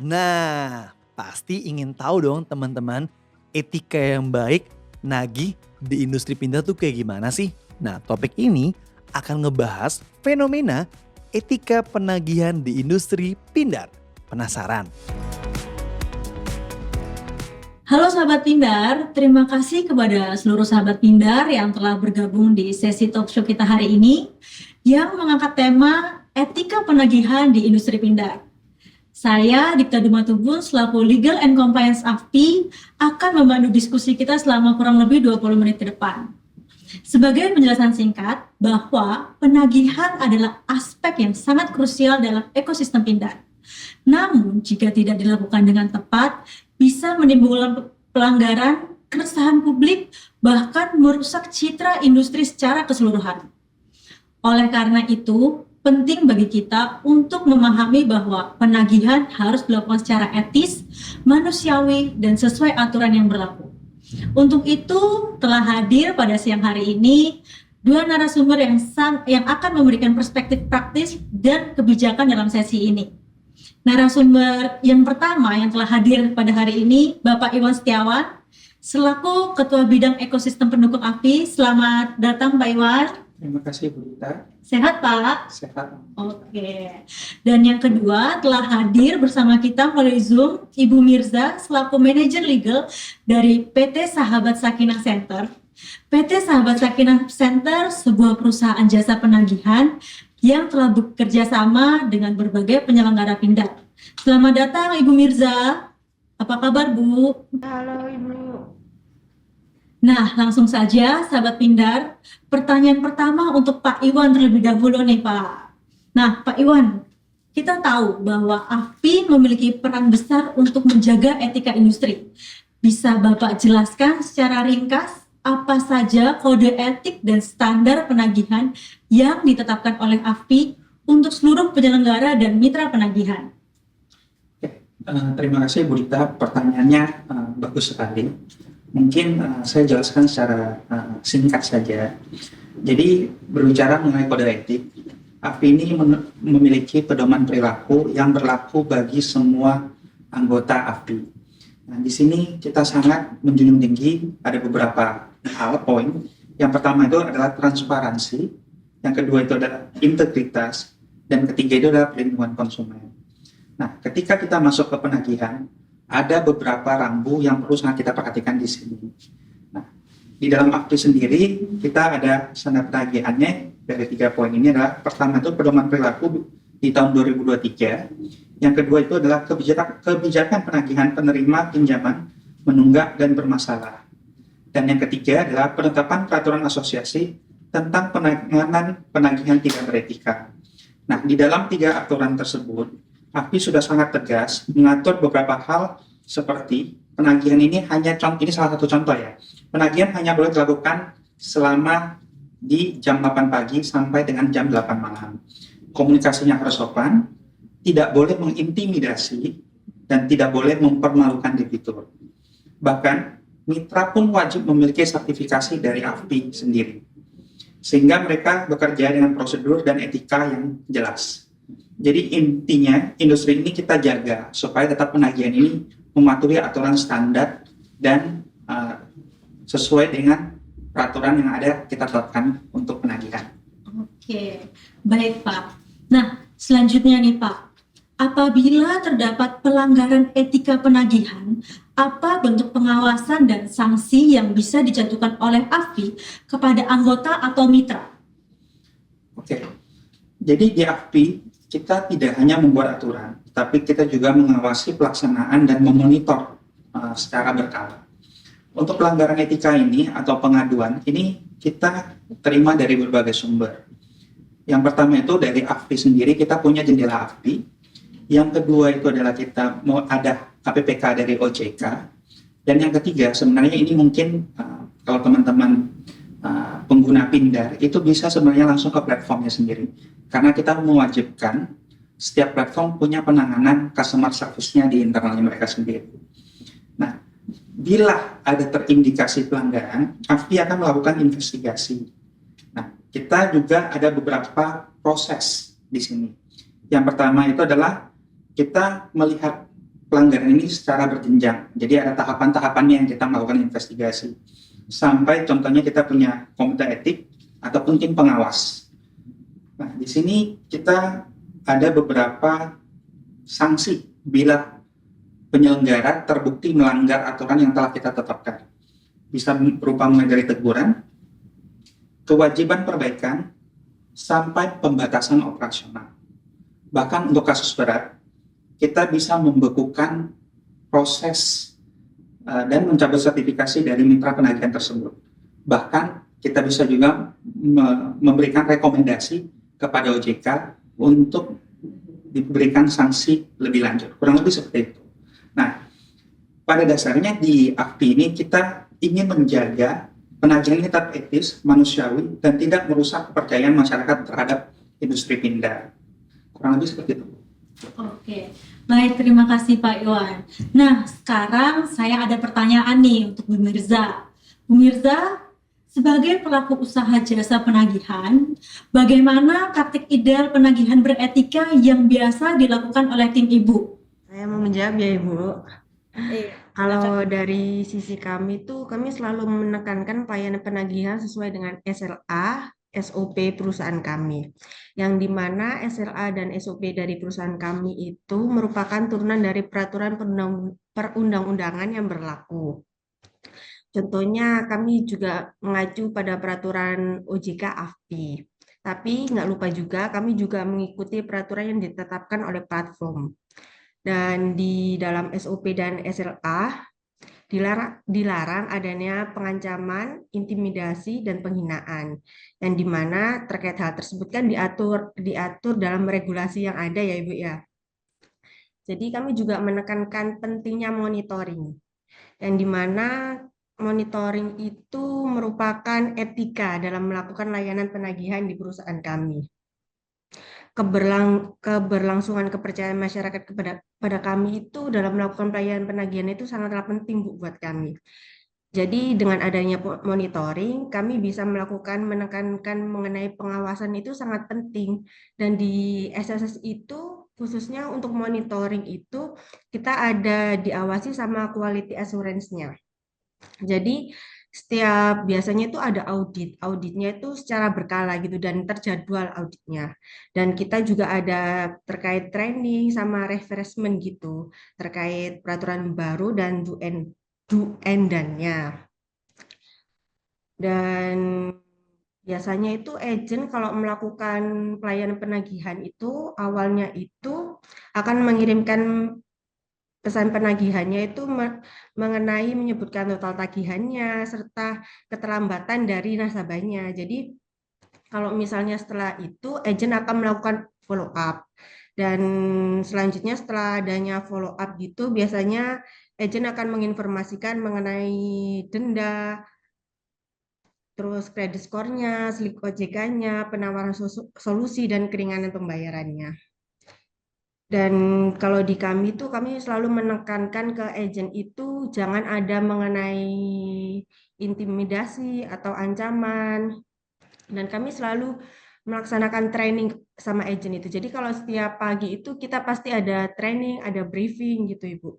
Nah, pasti ingin tahu dong teman-teman, etika yang baik nagih di industri pindad tuh kayak gimana sih? Nah, topik ini akan ngebahas fenomena etika penagihan di industri pindad. Penasaran? Halo sahabat Pindar, terima kasih kepada seluruh sahabat Pindar yang telah bergabung di sesi talk show kita hari ini yang mengangkat tema etika penagihan di industri pindar. Saya, Dikta Dumatubun, selaku Legal and Compliance AFPI, akan membantu diskusi kita selama kurang lebih 20 menit ke depan. Sebagai penjelasan singkat, bahwa penagihan adalah aspek yang sangat krusial dalam ekosistem pindar. Namun, jika tidak dilakukan dengan tepat, bisa menimbulkan pelanggaran, keresahan publik, bahkan merusak citra industri secara keseluruhan. Oleh karena itu, penting bagi kita untuk memahami bahwa penagihan harus dilakukan secara etis, manusiawi, dan sesuai aturan yang berlaku. Untuk itu, telah hadir pada siang hari ini dua narasumber yang akan memberikan perspektif praktis dan kebijakan dalam sesi ini. Narasumber yang pertama yang telah hadir pada hari ini, Bapak Iwan Setiawan, selaku Ketua Bidang Ekosistem Pendukung AFPI. Selamat datang Pak Iwan. Terima kasih Bu Rita. Sehat Pak? Sehat. Oke. Dan yang kedua telah hadir bersama kita melalui Zoom Ibu Mirza selaku Manajer Legal dari PT Sahabat Sakinah Center. PT Sahabat Sakinah Center sebuah perusahaan jasa penagihan yang telah bekerja sama dengan berbagai penyelenggara pindad. Selamat datang Ibu Mirza. Apa kabar Bu? Halo Ibu. Nah, langsung saja sahabat pindar. Pertanyaan pertama untuk Pak Iwan terlebih dahulu nih Pak. Nah Pak Iwan, kita tahu bahwa AFPI memiliki peran besar untuk menjaga etika industri. Bisa Bapak jelaskan secara ringkas apa saja kode etik dan standar penagihan yang ditetapkan oleh AFPI untuk seluruh penyelenggara dan mitra penagihan? Terima kasih Bu Rita, pertanyaannya bagus sekali. Mungkin saya jelaskan secara singkat saja. Jadi berbicara mengenai kode etik, AFPI ini memiliki pedoman perilaku yang berlaku bagi semua anggota AFPI. Nah, di sini kita sangat menjunjung tinggi ada beberapa poin. Yang pertama itu adalah transparansi, yang kedua itu adalah integritas, dan ketiga itu adalah perlindungan konsumen. Nah, ketika kita masuk ke penagihan, ada beberapa rambu yang perlu sangat kita perhatikan di sini. Nah, di dalam AFPI sendiri kita ada standar penagihannya dari 3 poin ini adalah pertama itu pedoman perilaku di tahun 2023. Yang kedua itu adalah kebijakan penagihan penerima pinjaman menunggak dan bermasalah. Dan yang ketiga adalah penetapan peraturan asosiasi tentang penanganan penagihan tidak beretika. Nah, di dalam 3 aturan tersebut, AFPI sudah sangat tegas mengatur beberapa hal seperti penagihan ini ini salah satu contoh ya. Penagihan hanya boleh dilakukan selama di jam 8 pagi sampai dengan jam 8 malam. Komunikasinya harus sopan, tidak boleh mengintimidasi, dan tidak boleh mempermalukan debitur. Bahkan, mitra pun wajib memiliki sertifikasi dari AFPI sendiri, sehingga mereka bekerja dengan prosedur dan etika yang jelas. Jadi intinya industri ini kita jaga supaya tetap penagihan ini mematuhi aturan standar dan sesuai dengan peraturan yang ada kita tetapkan untuk penagihan. Oke, baik Pak. Nah, selanjutnya nih Pak, apabila terdapat pelanggaran etika penagihan, apa bentuk pengawasan dan sanksi yang bisa dijatuhkan oleh AFPI kepada anggota atau mitra? Oke, jadi di AFPI kita tidak hanya membuat aturan, tapi kita juga mengawasi pelaksanaan dan memonitor secara berkala. Untuk pelanggaran etika ini atau pengaduan, ini kita terima dari berbagai sumber. Yang pertama itu dari AFPI sendiri, kita punya jendela AFPI. Yang kedua itu adalah kita mau ada KPPK dari OJK. Dan yang ketiga, sebenarnya ini mungkin kalau teman-teman pengguna pindar itu bisa sebenarnya langsung ke platformnya sendiri. Karena kita mewajibkan setiap platform punya penanganan customer service-nya di internalnya mereka sendiri. Nah, bila ada terindikasi pelanggaran, AFPI akan melakukan investigasi. Nah, kita juga ada beberapa proses di sini. Yang pertama itu adalah kita melihat pelanggaran ini secara berjenjang. Jadi ada tahapan-tahapannya yang kita melakukan investigasi. Sampai contohnya kita punya komite etik ataupun tim pengawas. Nah, di sini kita ada beberapa sanksi bila penyelenggara terbukti melanggar aturan yang telah kita tetapkan. Bisa berupa mulai dari teguran, kewajiban perbaikan, sampai pembatasan operasional. Bahkan untuk kasus berat, kita bisa membekukan proses dan mencabut sertifikasi dari mitra penagihan tersebut. Bahkan kita bisa juga memberikan rekomendasi kepada OJK untuk diberikan sanksi lebih lanjut. Kurang lebih seperti itu. Nah, pada dasarnya di AFPI ini kita ingin menjaga penagihan ini tetap etis, manusiawi, dan tidak merusak kepercayaan masyarakat terhadap industri pindad. Kurang lebih seperti itu. Oke, baik, terima kasih Pak Iwan. Nah, sekarang saya ada pertanyaan nih untuk Bu Mirza. Bu Mirza, sebagai pelaku usaha jasa penagihan, bagaimana praktik ideal penagihan beretika yang biasa dilakukan oleh tim Ibu? Saya mau menjawab ya Ibu. Iya, Kalau dari sisi kami tuh, kami selalu menekankan pelayanan penagihan sesuai dengan SLA, SOP perusahaan kami. Yang dimana SLA dan SOP dari perusahaan kami itu merupakan turunan dari peraturan perundang-undangan yang berlaku. Contohnya kami juga mengacu pada peraturan OJK AFPI. Tapi nggak lupa juga, kami juga mengikuti peraturan yang ditetapkan oleh platform. Dan di dalam SOP dan SLA dilarang adanya pengancaman, intimidasi, dan penghinaan. Yang dimana terkait hal tersebut kan diatur dalam regulasi yang ada ya Ibu ya. Jadi kami juga menekankan pentingnya monitoring. Yang dimana monitoring itu merupakan etika dalam melakukan layanan penagihan di perusahaan kami. Keberlangsungan kepercayaan masyarakat kepada kami itu dalam melakukan pelayanan penagihan itu sangatlah penting Bu buat kami. Jadi dengan adanya monitoring, kami bisa menekankan mengenai pengawasan itu sangat penting. Dan di SSS itu, khususnya untuk monitoring itu, kita ada diawasi sama quality assurance-nya. Jadi biasanya itu ada auditnya itu secara berkala gitu dan terjadwal auditnya. Dan kita juga ada terkait training sama refreshment gitu, terkait peraturan baru dan do and done-nya. Dan biasanya itu agent kalau melakukan pelayanan penagihan itu awalnya itu akan mengirimkan pesan penagihannya itu mengenai menyebutkan total tagihannya serta keterlambatan dari nasabahnya. Jadi kalau misalnya setelah itu agent akan melakukan follow up. Dan selanjutnya setelah adanya follow up gitu biasanya agent akan menginformasikan mengenai denda, terus kredit skornya, slip OJK-nya, penawaran solusi dan keringanan pembayarannya. Dan kalau di kami tuh kami selalu menekankan ke agent itu jangan ada mengenai intimidasi atau ancaman. Dan kami selalu melaksanakan training sama agent itu. Jadi kalau setiap pagi itu kita pasti ada training, ada briefing gitu Ibu.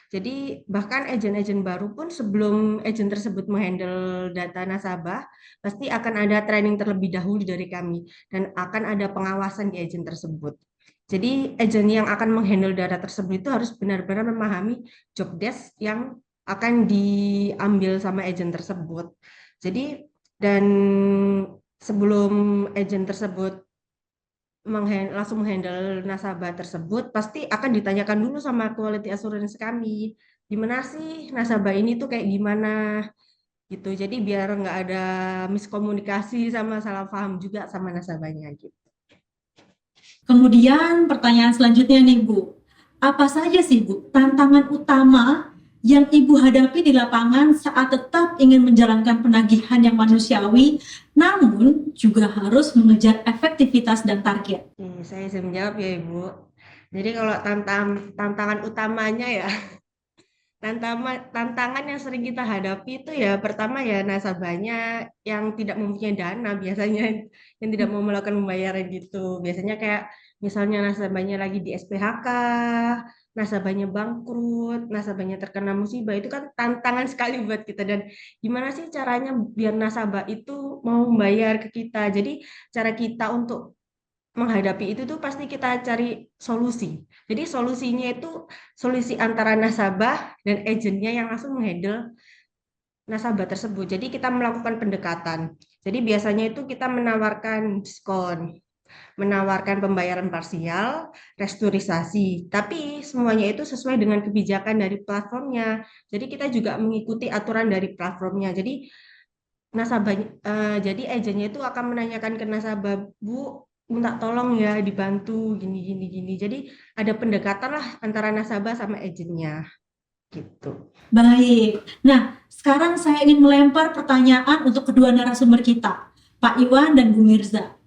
Jadi bahkan agent-agent baru pun sebelum agent tersebut menghandle data nasabah, pasti akan ada training terlebih dahulu dari kami dan akan ada pengawasan di agent tersebut. Jadi agent yang akan menghandle data tersebut itu harus benar-benar memahami job desk yang akan diambil sama agent tersebut. Jadi dan sebelum agent tersebut langsung menghandle nasabah tersebut, pasti akan ditanyakan dulu sama quality assurance kami. Gimana sih nasabah ini tuh kayak gimana gitu. Jadi biar nggak ada miskomunikasi sama salah paham juga sama nasabahnya gitu. Kemudian pertanyaan selanjutnya nih Bu, apa saja sih Bu tantangan utama yang Ibu hadapi di lapangan saat tetap ingin menjalankan penagihan yang manusiawi, namun juga harus mengejar efektivitas dan target? Saya menjawab ya Ibu. Jadi kalau tantangan utamanya ya, tantangan yang sering kita hadapi itu ya pertama ya nasabahnya yang tidak mempunyai dana biasanya yang tidak mau melakukan pembayaran gitu. Biasanya kayak misalnya nasabahnya lagi di SPHK, nasabahnya bangkrut, nasabahnya terkena musibah, itu kan tantangan sekali buat kita. Dan gimana sih caranya biar nasabah itu mau membayar ke kita. Jadi cara kita untuk menghadapi itu tuh pasti kita cari solusi. Jadi solusinya itu solusi antara nasabah dan agennya yang langsung menghandle nasabah tersebut. Jadi kita melakukan pendekatan. Jadi biasanya itu kita menawarkan diskon, menawarkan pembayaran parsial, restrukturisasi. Tapi semuanya itu sesuai dengan kebijakan dari platformnya. Jadi kita juga mengikuti aturan dari platformnya. Jadi nasabah, jadi agennya itu akan menanyakan ke nasabah, Bu, minta tolong ya dibantu gini gini gini. Jadi ada pendekatan lah antara nasabah sama agennya gitu. Baik. Nah, sekarang saya ingin melempar pertanyaan untuk kedua narasumber kita, Pak Iwan dan Bu Mirza.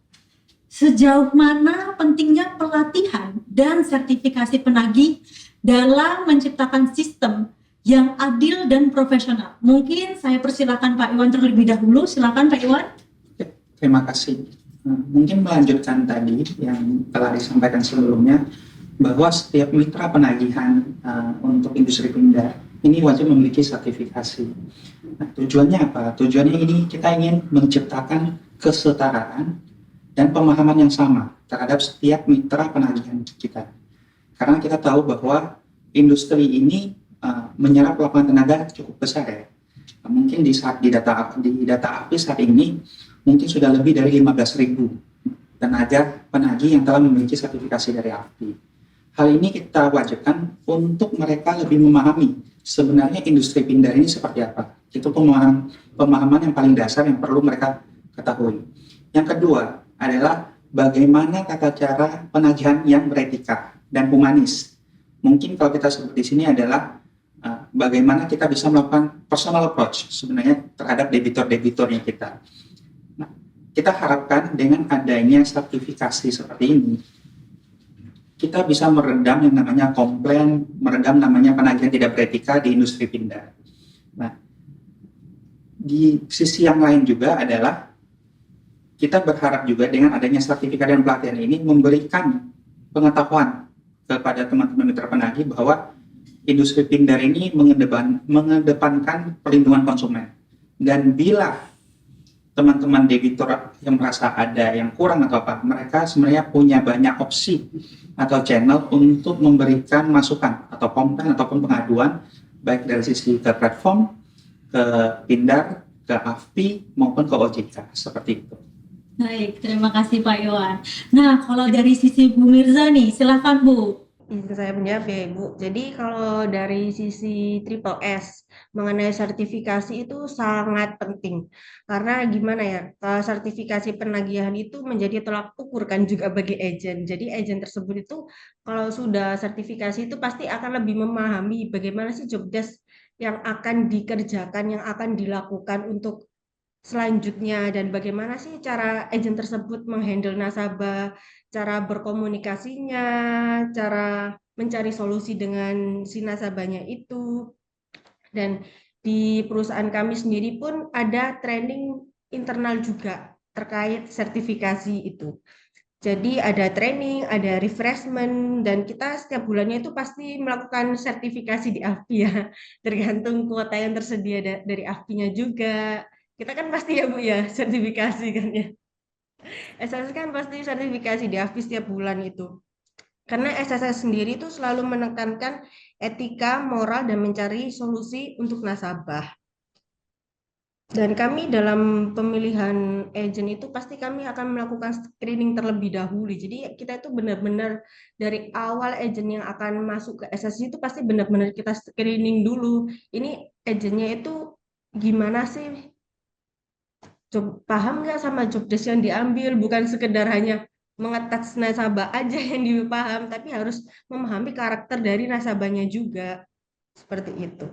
Sejauh mana pentingnya pelatihan dan sertifikasi penagih dalam menciptakan sistem yang adil dan profesional? Mungkin saya persilakan Pak Iwan terlebih dahulu. Silakan Pak Iwan. Terima kasih. Mungkin melanjutkan tadi yang telah disampaikan sebelumnya, bahwa setiap mitra penagihan untuk industri pindad ini wajib memiliki sertifikasi. Nah, tujuannya apa? Tujuannya ini kita ingin menciptakan kesetaraan dan pemahaman yang sama terhadap setiap mitra penagihan kita. Karena kita tahu bahwa industri ini menyerap lapangan tenaga cukup besar ya. Mungkin di data API saat ini mungkin sudah lebih dari 15.000 tenaga penagih yang telah memiliki sertifikasi dari API. Hal ini kita wajibkan untuk mereka lebih memahami sebenarnya industri pindad ini seperti apa. Itu pemahaman yang paling dasar yang perlu mereka ketahui. Yang kedua adalah bagaimana tata cara penagihan yang beretika dan humanis. Mungkin kalau kita sebut di sini adalah bagaimana kita bisa melakukan personal approach sebenarnya terhadap debitor-debitornya kita. Nah, kita harapkan dengan adanya sertifikasi seperti ini, kita bisa meredam yang namanya komplain, meredam namanya penagihan tidak beretika di industri pindad. Nah, di sisi yang lain juga adalah kita berharap juga dengan adanya sertifikat dan pelatihan ini memberikan pengetahuan kepada teman-teman mitra penagih bahwa industri pindad ini mengedepankan perlindungan konsumen. Dan bila teman-teman debitur yang merasa ada yang kurang atau apa, mereka sebenarnya punya banyak opsi atau channel untuk memberikan masukan atau komplain ataupun pengaduan baik dari sisi ke platform, ke pindad, ke AFPI maupun ke OJK seperti itu. Baik, terima kasih Pak Iwan. Nah, kalau dari sisi Bu Mirza nih, silakan Bu. Izin saya menjawab ya Ibu. Jadi kalau dari sisi Triple S mengenai sertifikasi itu sangat penting. Karena gimana ya, sertifikasi penagihan itu menjadi tolak ukur kan juga bagi agen. Jadi agen tersebut itu kalau sudah sertifikasi itu pasti akan lebih memahami bagaimana sih job desk yang akan dikerjakan, yang akan dilakukan untuk selanjutnya, dan bagaimana sih cara agen tersebut menghandle nasabah, cara berkomunikasinya, cara mencari solusi dengan si nasabahnya itu. Dan di perusahaan kami sendiri pun ada training internal juga terkait sertifikasi itu. Jadi ada training, ada refreshment, dan kita setiap bulannya itu pasti melakukan sertifikasi di AFPI ya, tergantung kuota yang tersedia dari AFPI-nya juga. Kita kan pasti ya Bu ya, sertifikasi kan ya. SSS kan pasti sertifikasi di AFPI setiap bulan itu. Karena SSS sendiri itu selalu menekankan etika, moral, dan mencari solusi untuk nasabah. Dan kami dalam pemilihan agen itu pasti kami akan melakukan screening terlebih dahulu. Jadi kita itu benar-benar dari awal agen yang akan masuk ke SSC itu pasti benar-benar kita screening dulu. Ini agennya itu gimana sih? Paham nggak sama job desk yang diambil? Bukan sekedar hanya mengetas nasabah aja yang dipaham, tapi harus memahami karakter dari nasabahnya juga. Seperti itu.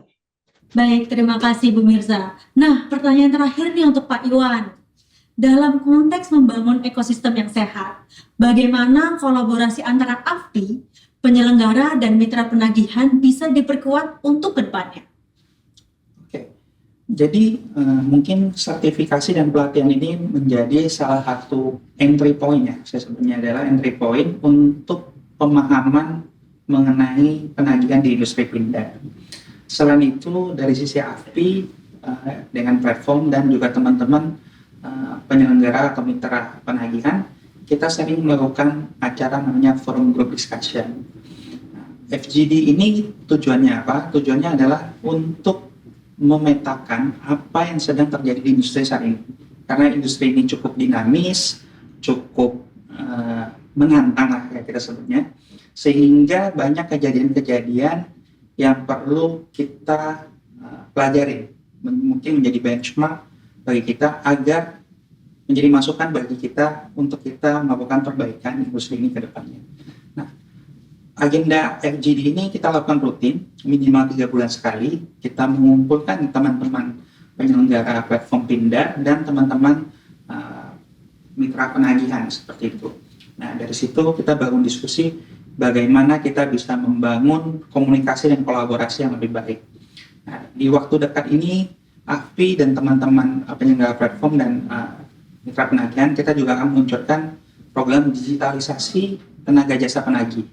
Baik, terima kasih Bu Mirza. Nah, pertanyaan terakhir nih untuk Pak Iwan. Dalam konteks membangun ekosistem yang sehat, bagaimana kolaborasi antara AFPI, penyelenggara, dan mitra penagihan bisa diperkuat untuk kedepannya? Oke, jadi mungkin sertifikasi dan pelatihan ini menjadi salah satu entry point ya. Saya sebutnya adalah entry point untuk pemahaman mengenai penagihan di industri pindad. Selain itu, dari sisi AFPI dengan platform dan juga teman-teman penyelenggara atau mitra penagihan, kita sering melakukan acara namanya forum group discussion. FGD ini tujuannya apa? Tujuannya adalah untuk memetakan apa yang sedang terjadi di industri saat ini. Karena industri ini cukup dinamis, cukup menantang lah ya kita sebutnya, sehingga banyak kejadian-kejadian yang perlu kita pelajari, mungkin menjadi benchmark bagi kita agar menjadi masukan bagi kita untuk kita melakukan perbaikan industri ini ke depannya. Nah, agenda FGD ini kita lakukan rutin, minimal 3 bulan sekali. Kita mengumpulkan teman-teman penyelenggara platform Pindad dan teman-teman mitra penagihan seperti itu. Nah, dari situ kita bangun diskusi bagaimana kita bisa membangun komunikasi dan kolaborasi yang lebih baik. Nah, di waktu dekat ini, AFPI dan teman-teman penyelenggara platform dan mitra penagihan, kita juga akan meluncurkan program digitalisasi tenaga jasa penagih.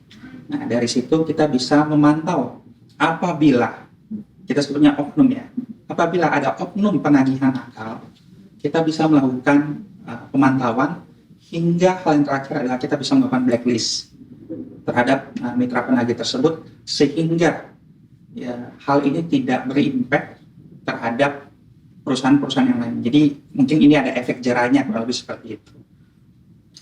Nah, dari situ kita bisa memantau apabila, kita sebutnya oknum ya, apabila ada oknum penagihan nakal, kita bisa melakukan pemantauan, hingga hal yang terakhir adalah kita bisa melakukan blacklist terhadap mitra penagih tersebut, sehingga ya, hal ini tidak berimpact terhadap perusahaan-perusahaan yang lain. Jadi mungkin ini ada efek jerahnya, kurang lebih seperti itu.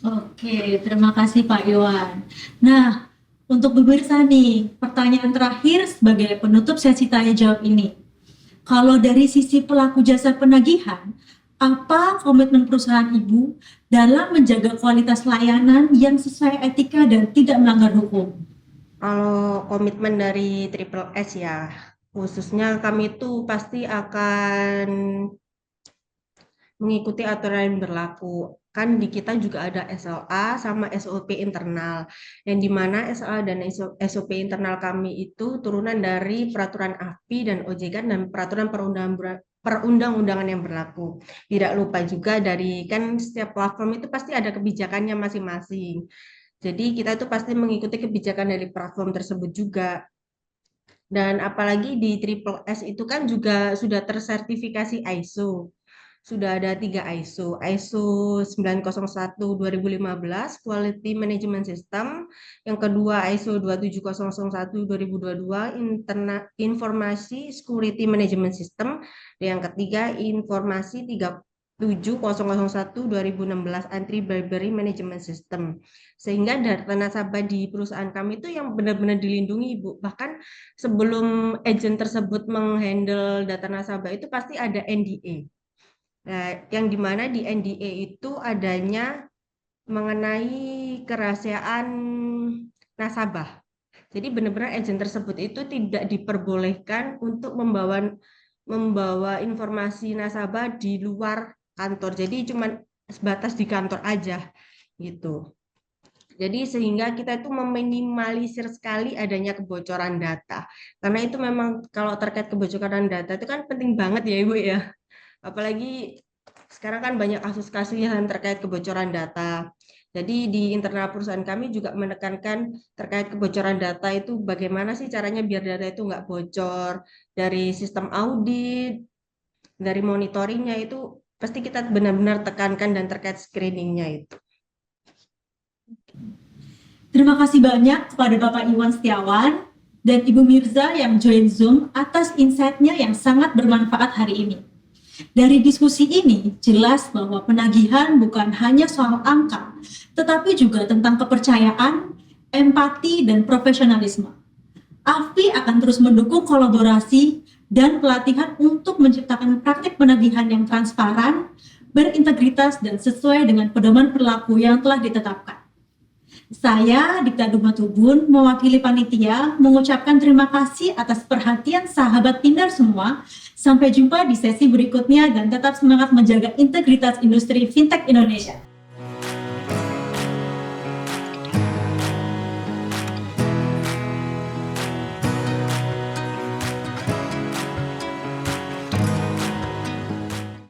Oke, terima kasih Pak Iwan. Nah, untuk pemirsa nih, pertanyaan terakhir sebagai penutup sesi tanya jawab ini. Kalau dari sisi pelaku jasa penagihan, apa komitmen perusahaan ibu dalam menjaga kualitas layanan yang sesuai etika dan tidak melanggar hukum? Kalau komitmen dari Triple S ya, khususnya kami itu pasti akan mengikuti aturan yang berlaku. Kan di kita juga ada SLA sama SOP internal, yang dimana SLA dan SOP internal kami itu turunan dari peraturan AFPI dan OJK dan peraturan perundang-undangan yang berlaku. Tidak lupa juga dari, kan setiap platform itu pasti ada kebijakannya masing-masing. Jadi kita itu pasti mengikuti kebijakan dari platform tersebut juga. Dan apalagi di Triple S itu kan juga sudah tersertifikasi ISO. Sudah ada 3 ISO. ISO 901 2015 Quality Management System, yang kedua ISO 27001 2022 Informasi Security Management System, dan yang ketiga Informasi 37001 2016 Anti-Bribery Management System. Sehingga data nasabah di perusahaan kami itu yang benar-benar dilindungi, Ibu. Bahkan sebelum agent tersebut menghandle data nasabah itu pasti ada NDA. Nah, yang dimana di NDA itu adanya mengenai kerahasiaan nasabah. Jadi benar-benar agent tersebut itu tidak diperbolehkan untuk membawa informasi nasabah di luar kantor. Jadi cuma sebatas di kantor aja gitu. Jadi sehingga kita itu meminimalisir sekali adanya kebocoran data. Karena itu memang kalau terkait kebocoran data itu kan penting banget ya Ibu ya. Apalagi sekarang kan banyak kasus-kasus yang terkait kebocoran data. Jadi di internal perusahaan kami juga menekankan terkait kebocoran data itu bagaimana sih caranya biar data itu nggak bocor. Dari sistem audit, dari monitoringnya itu pasti kita benar-benar tekankan dan terkait screeningnya itu. Terima kasih banyak kepada Bapak Iwan Setiawan dan Ibu Mirza yang join Zoom atas insight-nya yang sangat bermanfaat hari ini. Dari diskusi ini, jelas bahwa penagihan bukan hanya soal angka, tetapi juga tentang kepercayaan, empati, dan profesionalisme. AFPI akan terus mendukung kolaborasi dan pelatihan untuk menciptakan praktik penagihan yang transparan, berintegritas, dan sesuai dengan pedoman perilaku yang telah ditetapkan. Saya, Dikta Dumatubun, mewakili panitia, mengucapkan terima kasih atas perhatian sahabat Pindar semua. Sampai jumpa di sesi berikutnya dan tetap semangat menjaga integritas industri fintech Indonesia.